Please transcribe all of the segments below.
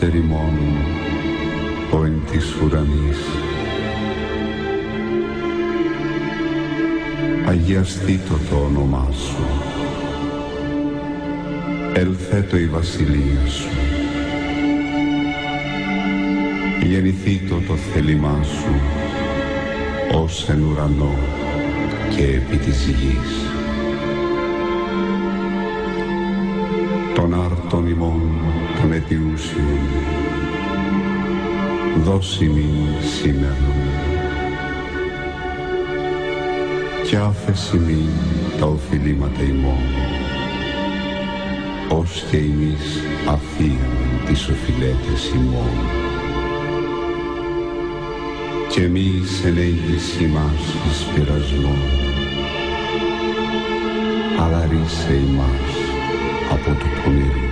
Πάτερ ημών, ο εν της ουρανής, αγιαστήτω το όνομά σου, ελθέτω η βασιλεία σου, γεννηθήτω το θέλημά σου, ως εν ουρανό και επί της γης. Τον άρτον ημών των αιτιούσιων, δώσ' ημίν σήμερον, κι άφες ημίν τα οφειλήματα ημών, ως και εμείς αφίαμεν τις οφειλέτες ημών. Και εμείς εν έγγυς ημάς εις πειρασμόν, αλλά ρίσε ημάς από το πονηρό.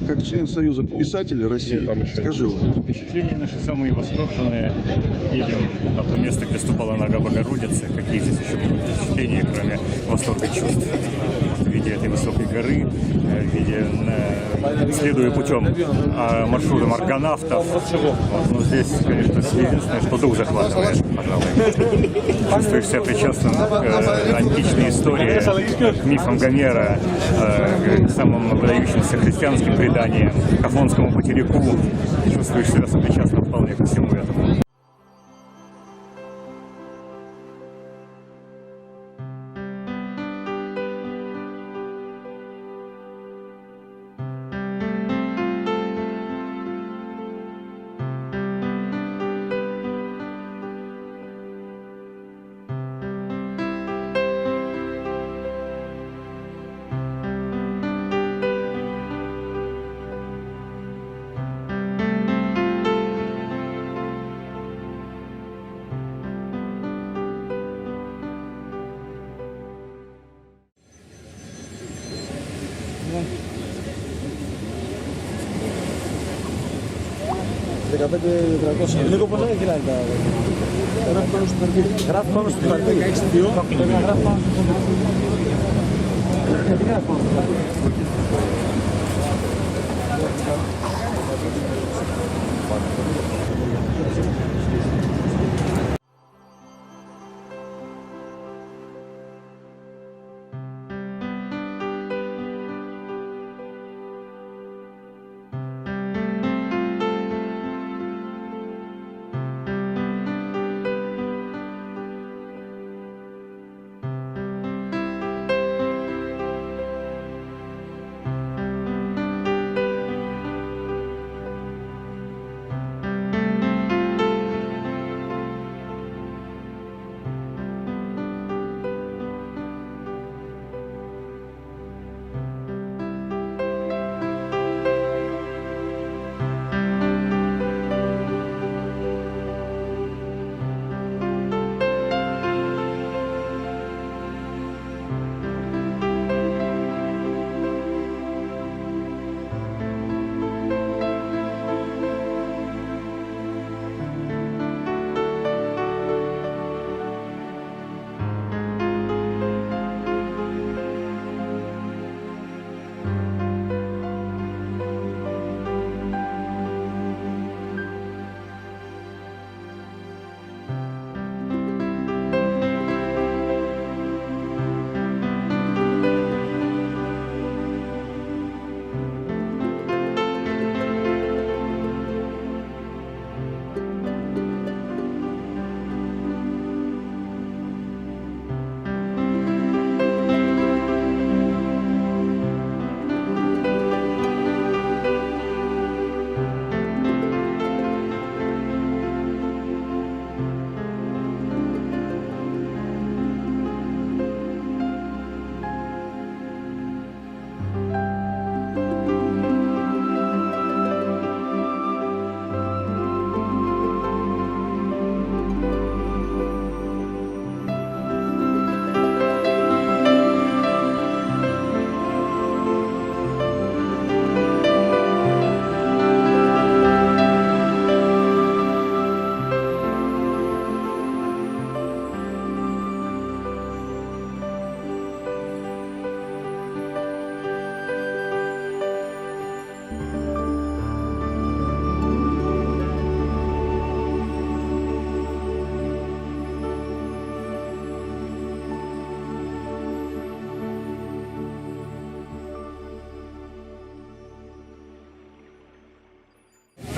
Как член Союза писателей России, скажи вот. Впечатления наши самые восторженные. Едем на то место, где ступала нога Богородицы. Какие здесь еще будут впечатления, кроме восторга чувств в виде этой высокой горы, в виде, следуя путем маршрутом аргонавтов. Вот, но здесь, конечно, единственное, что дух захватывает, пожалуй. Чувствуешь себя причастным к античной истории, к мифам Гомера, к самым выдающимся христианским преданиям, к Афонскому материку. Чувствуешь себя сопричастным вполне ко всему этому.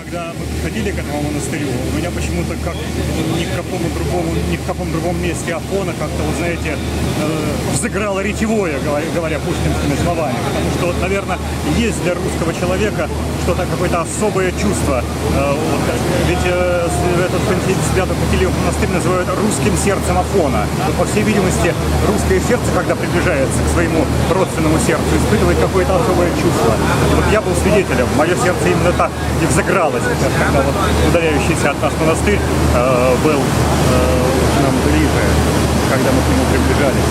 Когда мы подходили к этому монастырю, у меня почему-то как ни в каком другом месте Афона как-то, вот знаете, взыграло ретевое, говоря пушкинскими словами. Потому что, вот, наверное, есть для русского человека что-то, какое-то особое чувство. Ведь этот Свято-Пантелеев монастырь называют русским сердцем Афона. По всей видимости, русское сердце, когда приближается к своему родственному сердцу, испытывает какое-то особое чувство. И вот я был свидетелем, мое сердце именно так и взыгралось, когда вот удаляющийся от нас монастырь был нам ближе, когда мы к нему приближались.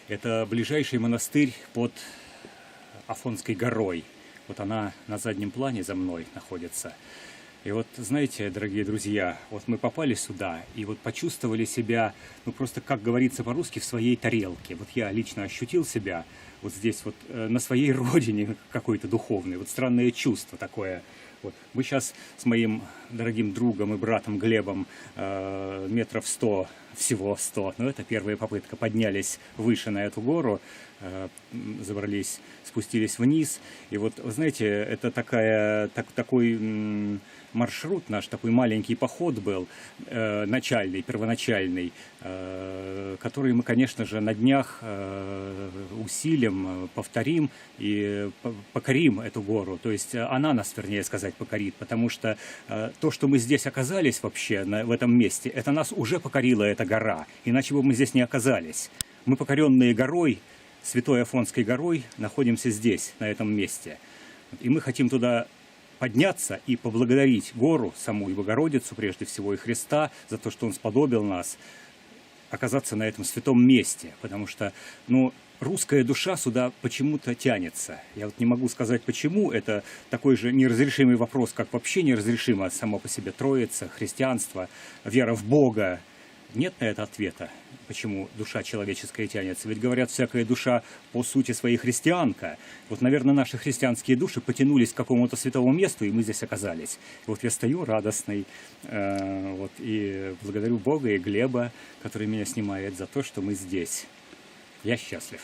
Это ближайший монастырь под Афонской горой. Вот она на заднем плане за мной находится. И вот, знаете, дорогие друзья, вот мы попали сюда и вот почувствовали себя, ну просто, как говорится по-русски, в своей тарелке. Вот я лично ощутил себя вот здесь вот на своей родине какой-то духовной. Вот странное чувство такое. Вот. Мы сейчас с моим дорогим другом и братом Глебом метров 100, всего 100, но это первая попытка, поднялись выше на эту гору, забрались, спустились вниз. И вот, вы знаете, это такой маршрут наш, такой маленький поход был, начальный, первоначальный, который мы, конечно же, на днях усилим, повторим и покорим эту гору. То есть она нас, вернее сказать, покорит, потому что то, что мы здесь оказались вообще в этом месте, это нас уже покорила эта гора, иначе бы мы здесь не оказались. Мы, покоренные горой, Святой Афонской горой, находимся здесь, на этом месте. И мы хотим туда подняться и поблагодарить гору, саму и Богородицу, прежде всего, и Христа, за то, что Он сподобил нас оказаться на этом святом месте. Потому что, ну, русская душа сюда почему-то тянется. Я вот не могу сказать, почему. Это такой же неразрешимый вопрос, как вообще неразрешимо само по себе Троица, христианство, вера в Бога. Нет на это ответа, почему душа человеческая тянется. Ведь говорят, всякая душа по сути своей христианка. Вот, наверное, наши христианские души потянулись к какому-то святому месту, и мы здесь оказались. И вот я стою радостный, вот, и благодарю Бога и Глеба, который меня снимает, за то, что мы здесь. Я счастлив.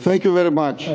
Thank you very much.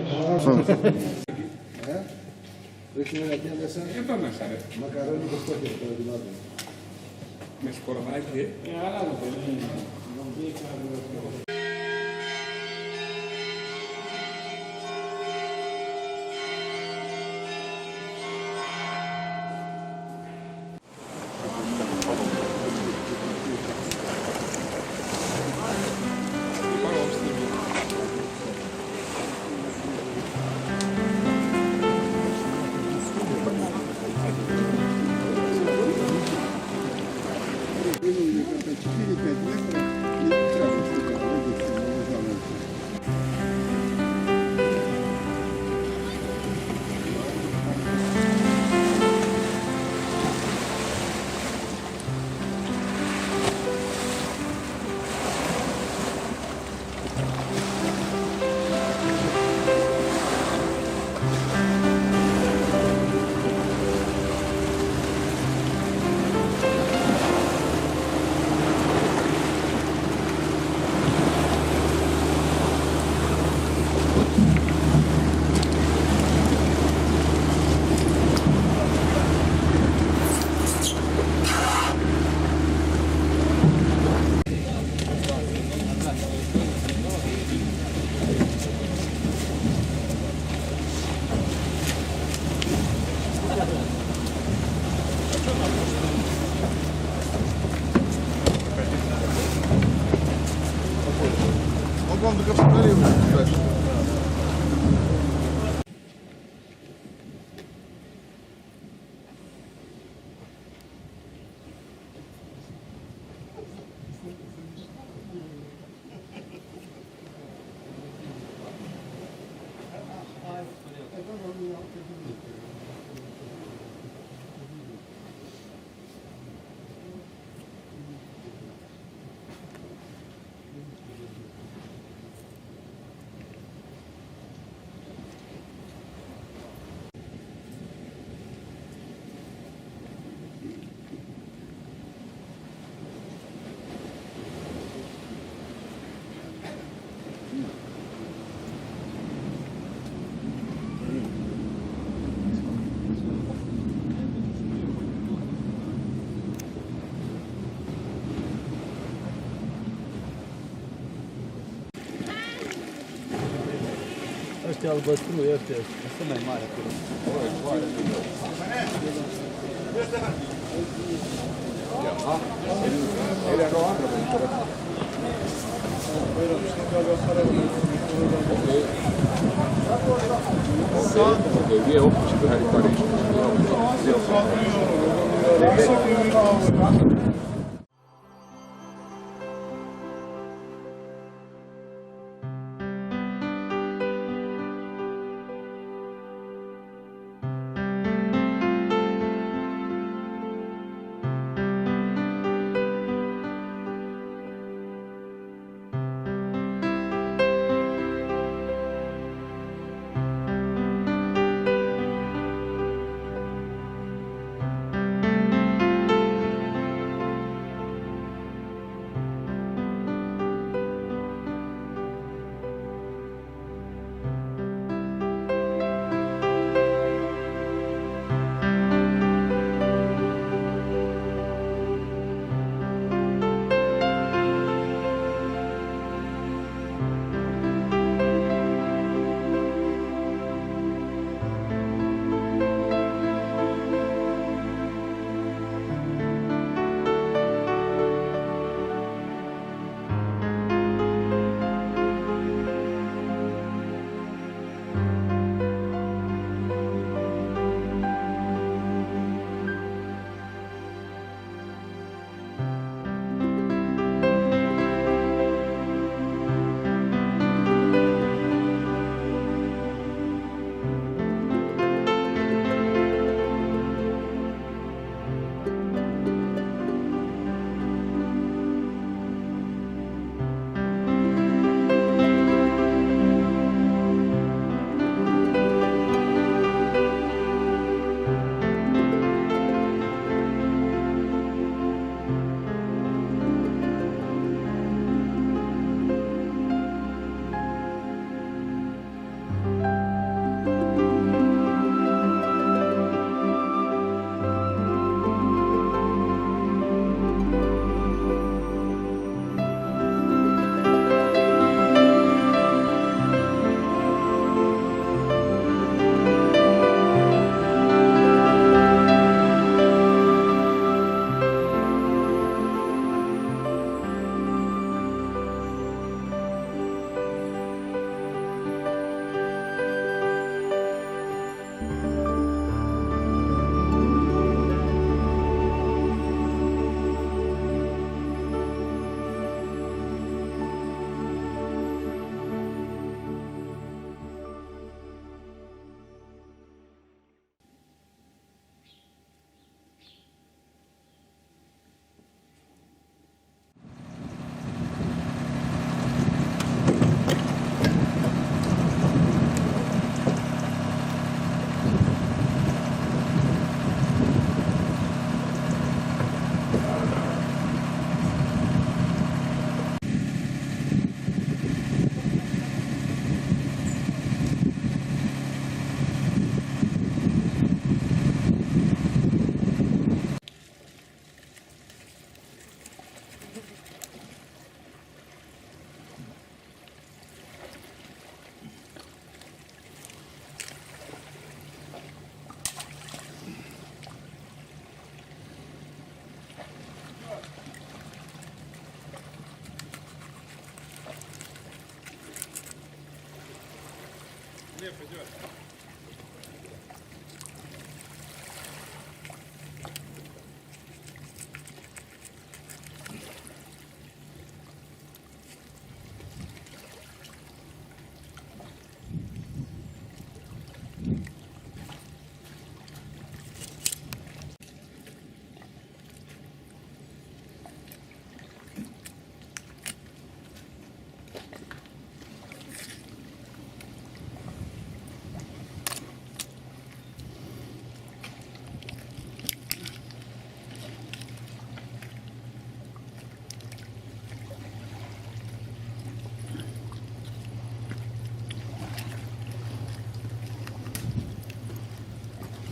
Ăștia albăstrui, ăștia, sunt mai mari acolo. Vie oppici per ricordare.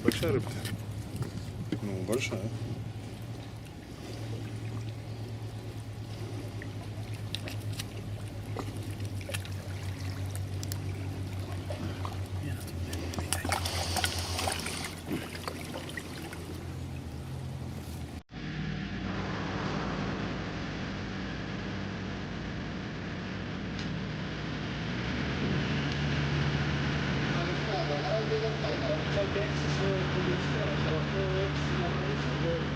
Большая рыбка? Ну, большая. Okay.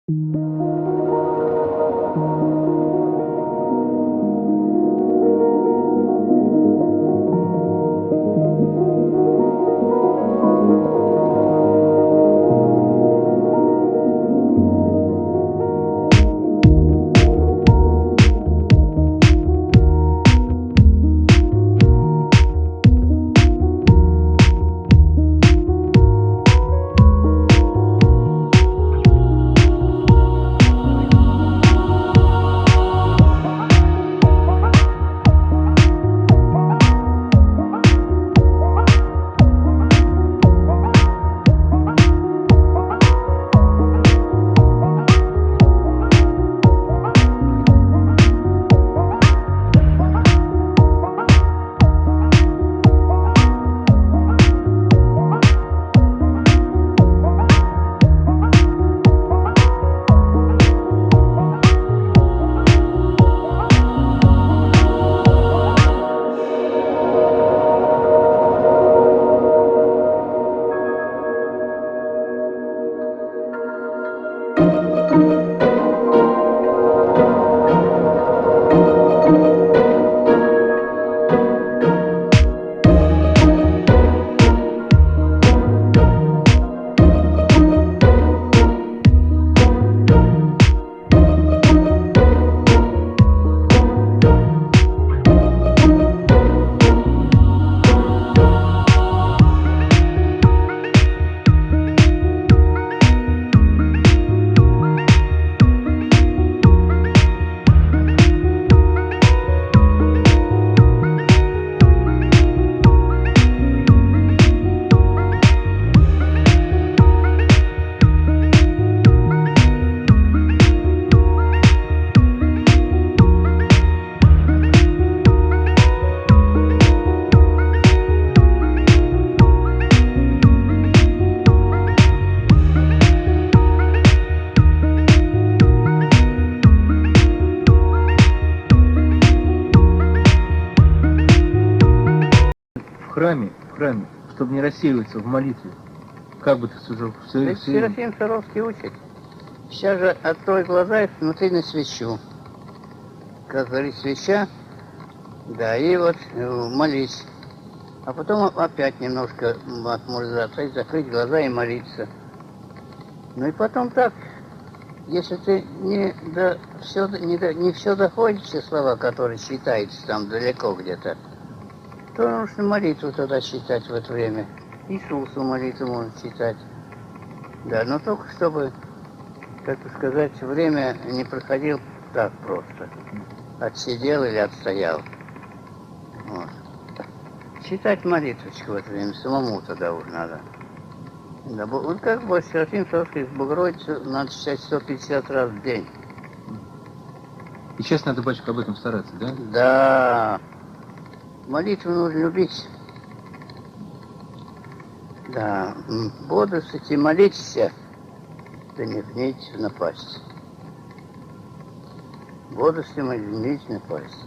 В храме, чтобы не рассеиваться в молитве. Как бы ты служил? Ведь Серафим Саровский учит. Сейчас же открой глаза и смотри на свечу. Как говорит свеча, да, и вот молись. А потом опять немножко отмурзаться и закрыть глаза и молиться. Ну и потом так, если ты не все доходит, все слова, которые считаются там далеко где-то, то нужно молитву тогда читать в это время. Иисусу молитву можно читать. Да, но только чтобы, как бы сказать, время не проходил так просто. Отсидел или отстоял. Вот. Читать молитвочку в это время самому тогда уже надо. Да, вот как бы Серафим Саровский Богородицу надо читать 150 раз в день. И сейчас надо, батюшка, об этом стараться, да? Да. Молитву нужно любить. Да. Бодрствуйте, молитесь, да не гнеть в напасть. Бодрствуйте, не гнеть в напасть.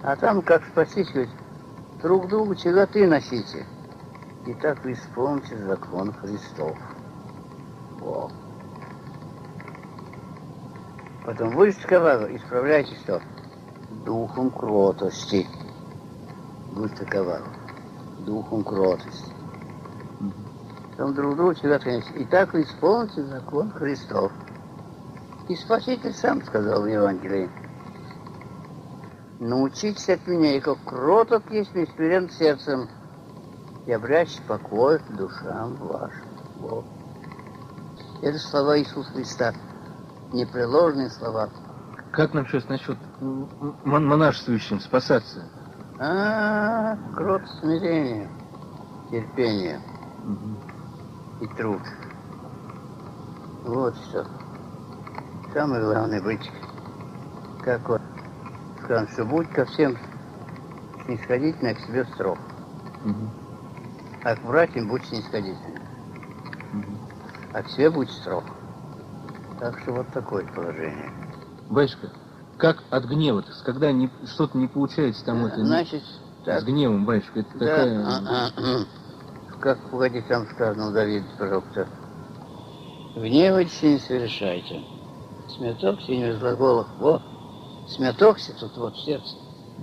А там, как Спаситель, друг другу тяготы носите. И так вы исполните закон Христов. Во. Потом будете коварны, исправляйте что? Духом кротости. Будьте коварны. Духом кротости. Потом друг другу тяготы носите. И так вы исполните закон Христов. И Спаситель сам сказал в Евангелии: научитесь от меня, и как кроток есть и смирен сердцем, и обрящите покой душам вашим. Вот. Это слова Иисуса Христа, непреложные слова. Как нам сейчас насчет монашествующим спасаться? Кротость, смирение, терпение и труд. Вот что. Самое главное быть, как вот сказано, что будь ко всем снисходительно, а к себе строг. А к братьям будь снисходительным. А к себе будь строг. Так что вот такое положение. Батюшка, как от гнева-то? Когда что-то не получается там это... Значит, так. С гневом, батюшка, это Да, такая... Как, погоди, там сказано у Давида, пожалуйста. Гневайтесь и не совершайте. Смятокся и не возглаголах. Во, смятокся тут вот в сердце.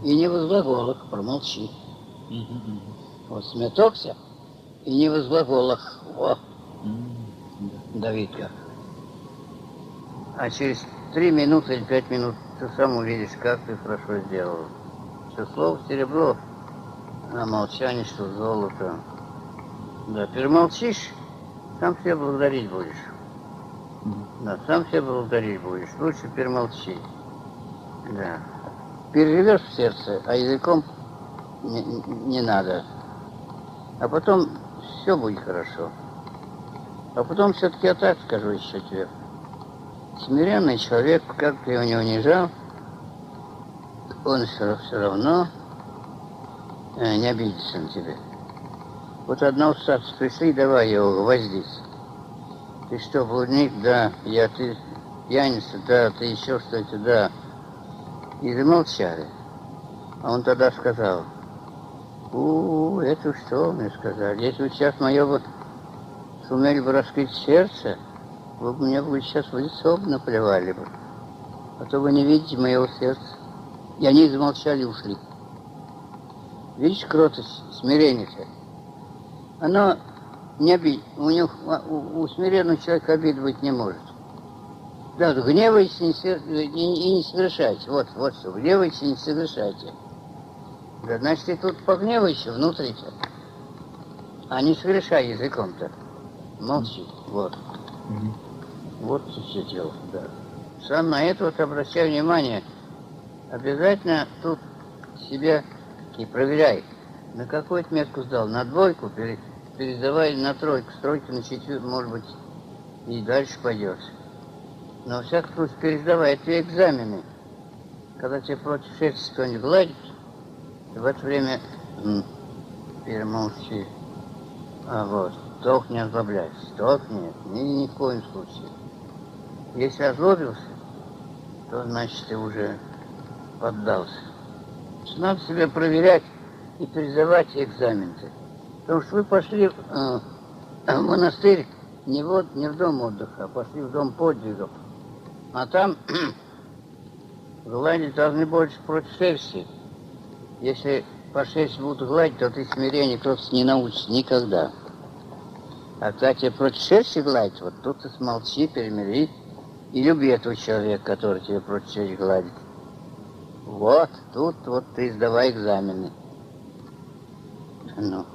И не возглаголах, промолчи. Вот смятокся и не возглаголах. Во, Давид как. А через 3 минуты или 5 минут ты сам увидишь, как ты хорошо сделал. Что слово серебро, а молчание, что золото. Да, перемолчишь, сам себя благодарить будешь. Да, сам себя благодарить будешь. Лучше перемолчи. Да. Переживешь в сердце, а языком не надо. А потом все будет хорошо. А потом все-таки я так скажу еще тебе. Смиренный человек, как ты его не унижал, он все равно не обидится на тебя. Вот одного старца пришли, давай его воздись. Ты что, блудник? Да. Ты пьяница? Да. Ты еще что-то? Да. И замолчали. А он тогда сказал, это что мне сказали? Если вы сейчас мое вот сумели бы раскрыть сердце, вы бы мне бы сейчас в лицо наплевали бы. А то вы не видите моего сердца. И они замолчали и ушли. Видишь, кротость, смирение-то? Оно не обид. У смиренного человека обид быть не может. Да, вот гневайтесь и не совершайте. Вот что, гневайтесь и не совершайте. Да, значит, ты тут погневайся внутри-то. А не совершай языком-то. Молчи. Вот. Вот все дело, да. Сам на это вот обращай внимание. Обязательно тут себя и проверяй. На какую отметку сдал? На 2, передавай на 3, с 3 на 4, может быть, и дальше пойдешь. Но во всяком случае передавай, это экзамены. Когда тебе против шерсти кто-нибудь гладит, ты в это время перемолчи. А вот, только не озлобляйся, только нет, ни в коем случае. Если озлобился, то значит ты уже поддался. Надо себя проверять и передавать экзамены. Потому что вы пошли в монастырь не в дом отдыха, а пошли в дом подвигов. А там гладить должны больше против шерсти. Если по шерсти будут гладить, то ты смирение просто не научишься никогда. А когда тебе против шерсти гладить, вот тут ты смолчи, перемири и люби этого человека, который тебе против шерсти гладит. Вот, тут вот ты сдавай экзамены. Ну,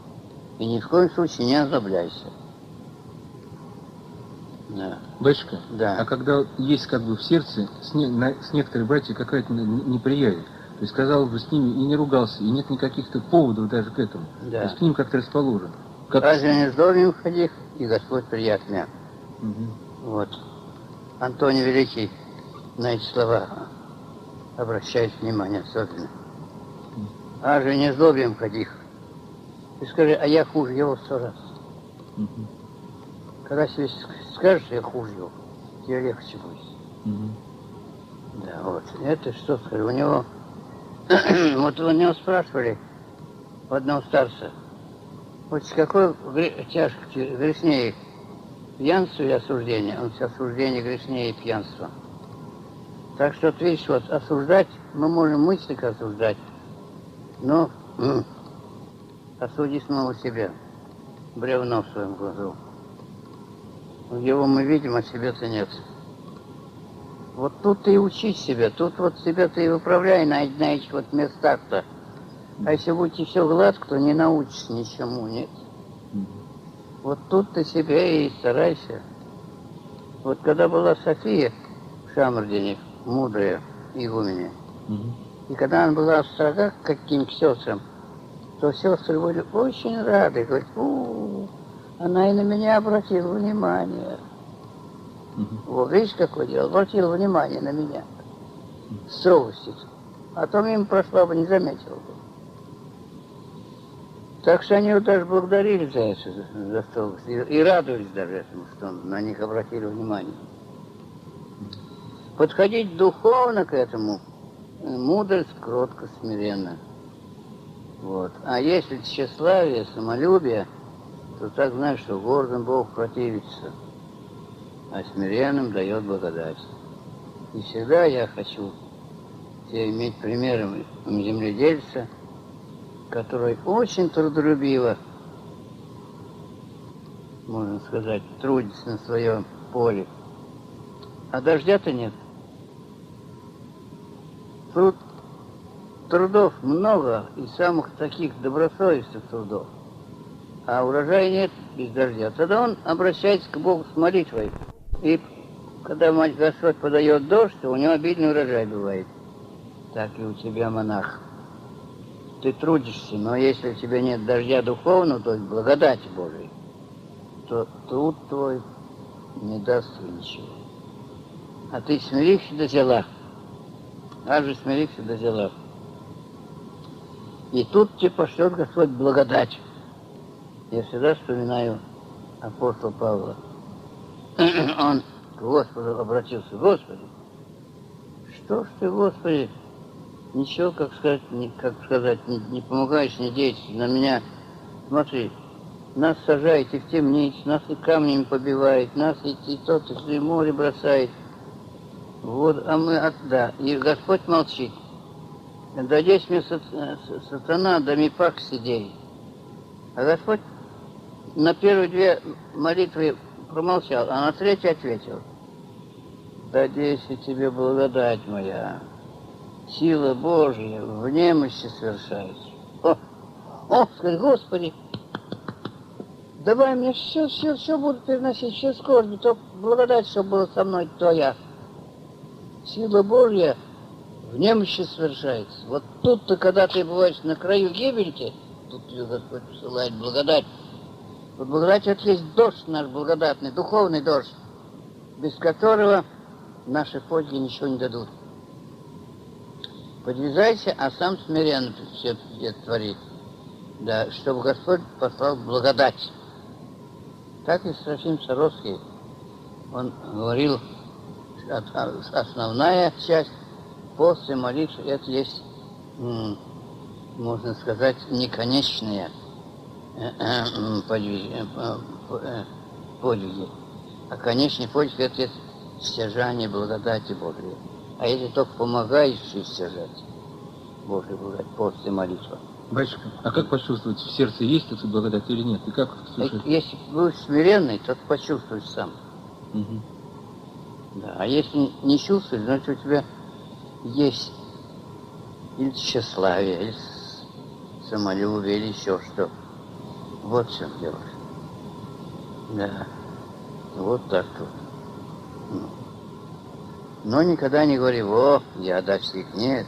и ни в коем случае не озлобляйся. Да. Батюшка, Да. а когда есть как бы в сердце с некоторыми братьями какая-то неприязнь, то есть, казалось бы, с ними и не ругался, и нет никаких поводов даже к этому. Да. То есть к ним как-то расположен. Разве не с домом ходи, и Господь приятный. Вот. Антоний Великий на эти слова обращает внимание особенно. А же не злобием ходи. Ты скажи, а я хуже его 100 раз. Когда себе скажешь, я хуже его, тебе легче будет. Да, вот. Это что скажу, у него... вот у него спрашивали, у одного старца, вот какой грешнее, пьянство или осуждение? Он говорит, осуждение грешнее пьянства. Так что, видишь, вот осуждать, мы можем мысленно осуждать, но осуди самого себя, бревно в своем глазу. Его мы видим, а себе-то нет. Вот тут ты и учись себя, тут вот себя ты и выправляй на этих вот местах-то. А если будете все гладко, то не научишься ничему, нет. Вот тут ты себя и старайся. Вот когда была София в Шамардине, мудрая игуменя, и когда она была строга к каким-то сестрам, то сестры были очень рады, говорят, она и на меня обратила внимание. Вот видишь, какое дело, обратила внимание на меня. Строгости. А то мимо прошла бы, не заметила бы. Так что они его даже благодарили за это, за строгость. И радовались даже этому, что на них обратили внимание. Подходить духовно к этому, мудрость, кротко, смиренно. Вот. А если тщеславие, самолюбие, то так знаешь, что гордым Бог противится. а смиренным дает благодать. И всегда я хочу иметь примером земледельца, который очень трудолюбиво, можно сказать, трудится на своем поле. А дождя-то нет. Трудов много, и самых таких добросовестных трудов. А урожая нет без дождя. Тогда он обращается к Богу с молитвой. И когда Господь подает дождь, то у него обильный урожай бывает. Так и у тебя, монах. Ты трудишься, но если у тебя нет дождя духовного, то есть благодати Божией, то труд твой не даст тебе ничего. А ты смиришься до дела. А же смиришься до дела. И тут тебе пошлет Господь благодать. Я всегда вспоминаю апостола Павла. Он к Господу обратился. Господи, что ж ты, Господи, ничего, как сказать, не помогаешь, не действуешь на меня. Смотри, нас сажаете в темницу, нас и камнями побивает, нас и тот, и море бросает. Вот, а мы, да, и Господь молчит. Да здесь мне сатана, да ми пак сидей. А Господь на первые две молитвы промолчал, а на третью ответил. Да здесь и тебе благодать моя. Сила Божья в немощи совершается. Скажи, Господи, давай мне все буду переносить, все скорби, то благодать, что было со мной, твоя. Сила Божья в немощи совершается. Вот тут-то, когда ты бываешь на краю гибельки, тут тебе Господь посылает благодать. Вот благодать это есть дождь наш благодатный, духовный дождь, без которого наши подвиги ничего не дадут. Подвязайся, а сам смиренно все это творит. Да, чтобы Господь послал благодать. Так и Серафим Саровский, он говорил, основная часть после молитвы это есть, можно сказать, неконечные подвиги. А конечный подвиг это есть стяжание благодати Божией. А если только помогающий стяжать Божию благодать после молитвы. Батюшка, а как почувствовать, в сердце есть эта благодать или нет? И как слушать? Если будешь смиренный, то почувствуешь сам. Угу. Да. А если не чувствуешь, значит у тебя есть или тщеславие, или самолюбие, или еще что. Вот в чем дело. Да. Вот так тут. Но никогда не говори, я достиг. Нет.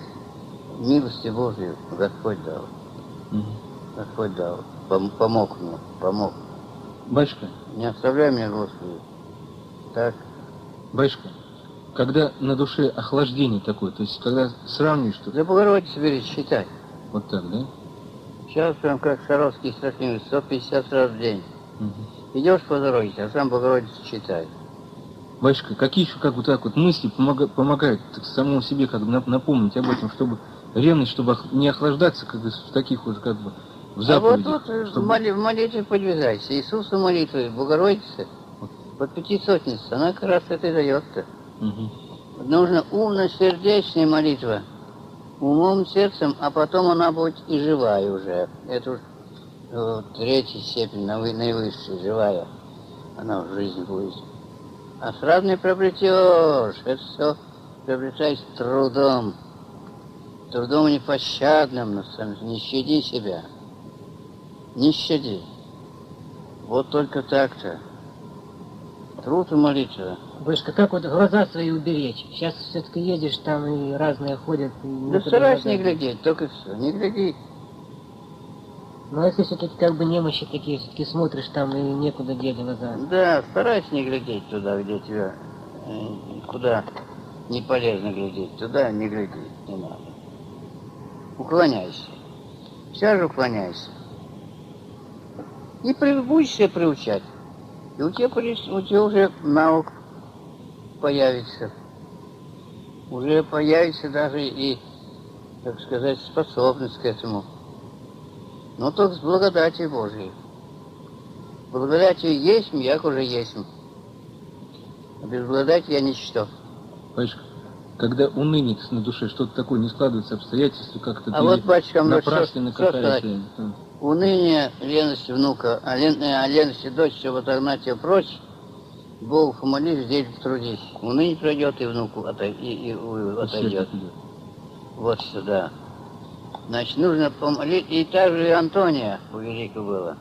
Милости Божьей Господь дал. Господь дал. Помог мне. Помог. Батюшка. Не оставляй меня, Господи. Так. Батюшка, когда на душе охлаждение такое, то есть когда сравниваешь что-то... За Богородицу бери, считай. Вот так, да? Сейчас прям как Саровский Серафим, 150 раз в день. Угу. Идешь по дороге, а сам Богородицу читай. Батюшка, какие еще как вот так вот мысли помогают так, самому себе как бы напомнить об этом, чтобы ревность, чтобы не охлаждаться как бы в таких вот как бы в заповедях. А вот тут чтобы... в молитве подвязайся. Иисусу молитвы, Богородице, под Пятисотница, она как раз это и дает-то. Угу. Нужно умно-сердечная молитва, умом, сердцем, а потом она будет и живая уже. Это уж третья степень, наивысшая, живая. Она в жизни будет. А сразу не приобретешь. Это все приобретаешь трудом. Трудом непощадным, не щади себя. Не щади. Вот только так-то. Труд и молитва. Батюшка, как вот глаза свои уберечь? Сейчас все-таки едешь, там и разные ходят. И Да старайся не глядеть, только все. Не гляди. Но если все-таки как бы немощи такие, все-таки смотришь там и некуда деть глаза. Да, старайся не глядеть туда, где тебя, куда не полезно глядеть. Туда не гляди, не надо. Уклоняйся. Сейчас же уклоняйся. И будешь себя приучать. И у тебя уже навык появится. Уже появится даже и, так сказать, способность к этому. Но только с благодатью Божией. Благодатью есть, як уже есть. Без благодати я ничто. Батюшка, когда уныние на душе, что-то такое не складывается, обстоятельства как-то... А вот, батюшка, напрасно что сказать? катаешься. Уныние, леность внука, а лености дочь, чтобы отогнать ее прочь, Богу помолись, здесь трудись. Уныние пройдет, и внуку отойдет. Вот сюда. Значит, нужно помолить. И также и Антония у великого было.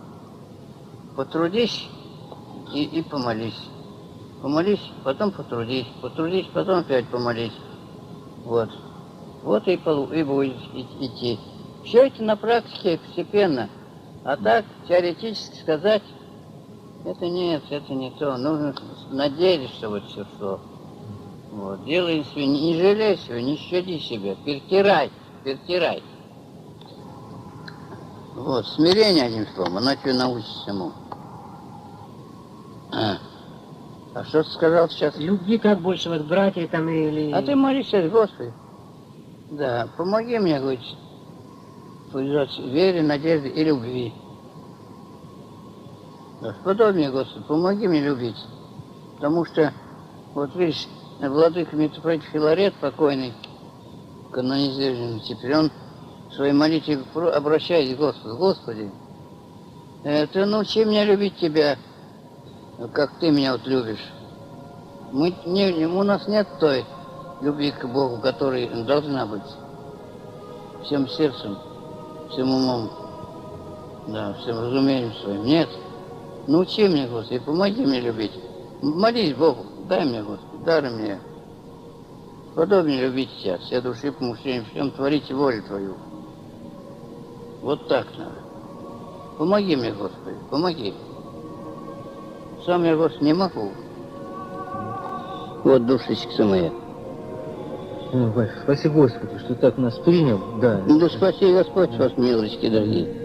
Потрудись и помолись. Помолись, потом потрудись. Потрудись, потом опять помолись. Вот. Вот и будет идти. Все это на практике постепенно. А так, теоретически сказать, это нет, это не то. Нужно надеяться вот все, что. Вот. Делай себе, не жалей себя, не щади себя. Перетирай. Вот, смирение, одним словом, оно тебе научится всему. А что ты сказал сейчас? Любви как больше вот братья там или... А ты молись сейчас, Господи. Да, помоги мне, говорит, пользоваться вере, надежде и любви. Господи мне, Господи, помоги мне любить. Потому что, вот видишь, владыка митрополит Филарет, покойный, канонизированный, теперь он в своей молитве обращается к Господу. Господи, ты научи меня любить Тебя, как Ты меня вот любишь. У нас нет той любви к Богу, которая должна быть. Всем сердцем, всем умом, да, всем разумением своим. Нет. Научи меня, Господи, помоги мне любить. Молись Богу, дай мне, Господи, дай мне. Подобнее любить Тебя, все души, помышления, всем творите волю Твою. Вот так надо. Помоги мне, Господи, помоги. Сам я, Господи, не могу. Вот душечка моя. Батюшка, спаси Господи, что так нас принял. Да. Да спаси Господь вас, милочки дорогие.